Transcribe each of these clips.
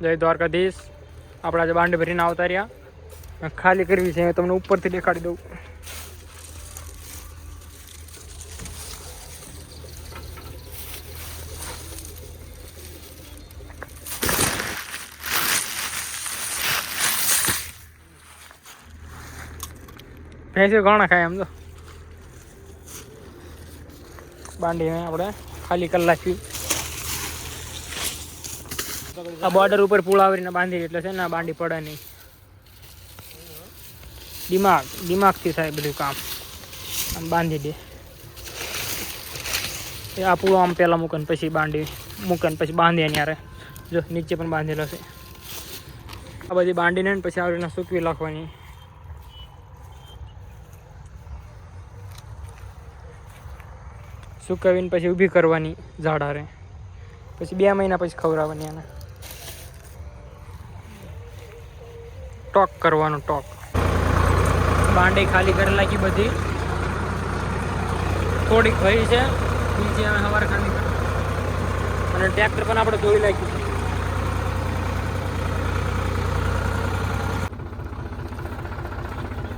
જય દ્વારકાધીશ. આપણે આજે બાંડી ભરીને આવતા રહ્યા. ખાલી કરવી છે, તમને ઉપરથી દેખાડી દઉં. ભેંસો ઘણા ખાય એમ તો. બાંડી આપણે ખાલી કરી નાખી. આ બોર્ડર ઉપર પુલ આવરીને બાંધી એટલે છે ને બાંડી પડે નહીં. દિમાગથી થાય બધું કામ. આમ બાંધી દે. આ પુલો આમ પહેલાં મૂકે ને પછી બાંધી મૂકે ને પછી બાંધે યારે. જો નીચે પણ બાંધેલો છે. આ બધી બાંધીને પછી આવરીને સૂકવી નાખવાની. સુકાવીને પછી ઊભી કરવાની ઝાડારે. પછી 2 મહિના પછી ખવડાવવાની એને. ટોક કરવાનું ટોક. બાંડી ખાલી કરી નાખી બધી. થોડીક ભરી છે બીજી અમે સવારે ખાલી કરી. અને ટ્રેક્ટર પણ આપણે ધોઈ નાખ્યું.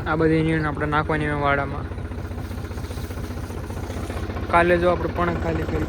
આ બધી નીણ આપણે નાખવાની વાડામાં. કાલે જો આપણે પણ ખાલી કરી.